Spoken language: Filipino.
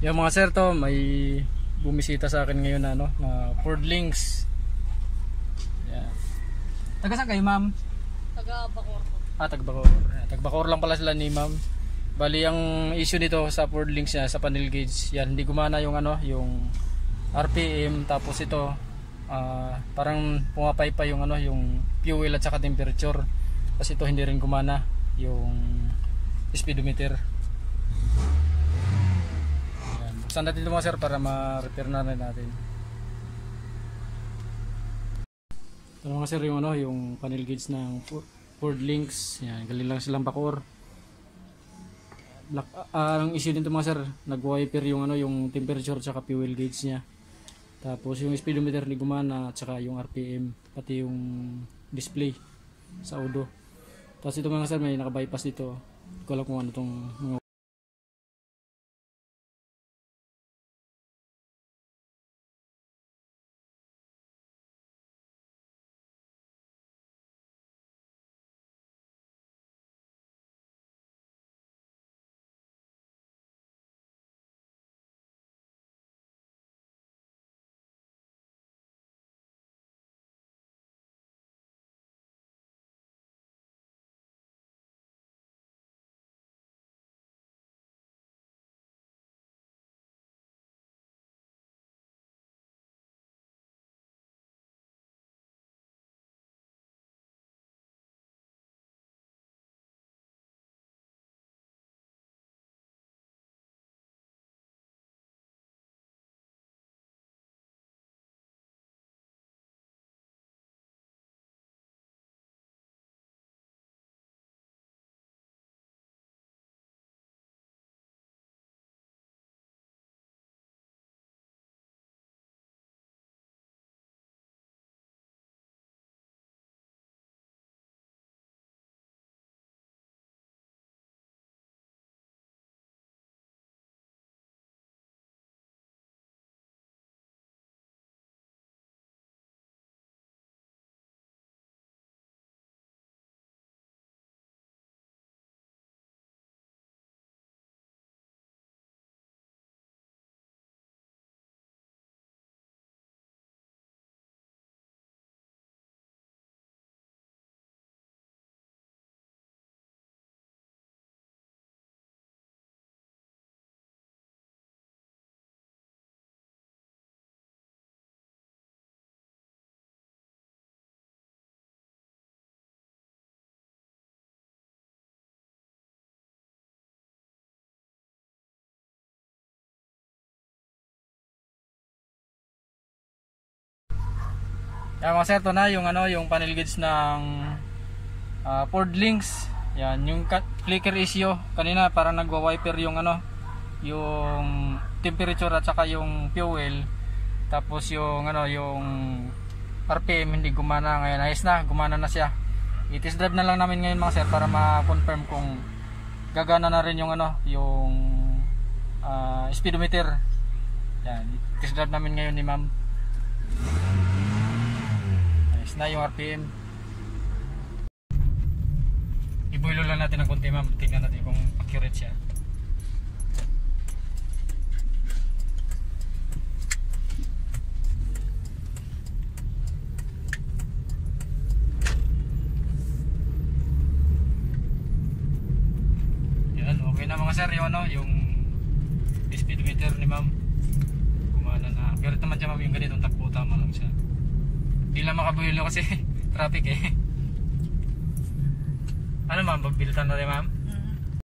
Yung mga sir, to may bumisita sa akin ngayon na Ford Links. Yan. Taga saan kayo, ma'am? Taga Bacoor. Taga Bacoor. Taga Bacoor lang pala sila ni ma'am. Bali ang issue nito sa Ford Links niya sa panel gauge. Yan, hindi gumana yung yung RPM, tapos ito parang pumapaypa yung yung fuel at saka temperature. Tapos ito hindi rin gumana yung speedometer. Yan. Buksan natin ito mga sir para ma-repair na rin natin. Ito mga sir yung yung panel gauge ng Ford Links. Yan, galing lang silang Bacoor. Ang issue nito mga sir, nag-wiper yung yung temperature at saka fuel gauge niya. Tapos yung speedometer ni gumana at saka yung RPM, pati yung display sa udo. Tapos ito mga sir, may naka-bypass dito. Hindi ko alam kung ano itong mga. Yan mga sir, ito na yung yung panel gauge ng Ford Links. Yan, yung clicker issue kanina parang nagwa-wiper yung yung temperature at saka yung fuel. Tapos yung yung RPM hindi gumana. Ngayon ayos na, gumana na siya. I-test drive na lang namin ngayon mga sir para ma-confirm kung gagana na rin yung yung speedometer. Yan, i-test drive namin ngayon ni ma'am. Na yung RPM. Ibuilo lang natin ng konti ma'am, tingnan natin kung accurate siya. Yan, okay na mga sir yung speedometer ni ma'am. Gumana na. Pero naman siya ma'am yung ganitong takbo, tama lang siya. Hindi lang makabuhilo kasi traffic eh. Ano ma'am, pagbilitan natin ma'am?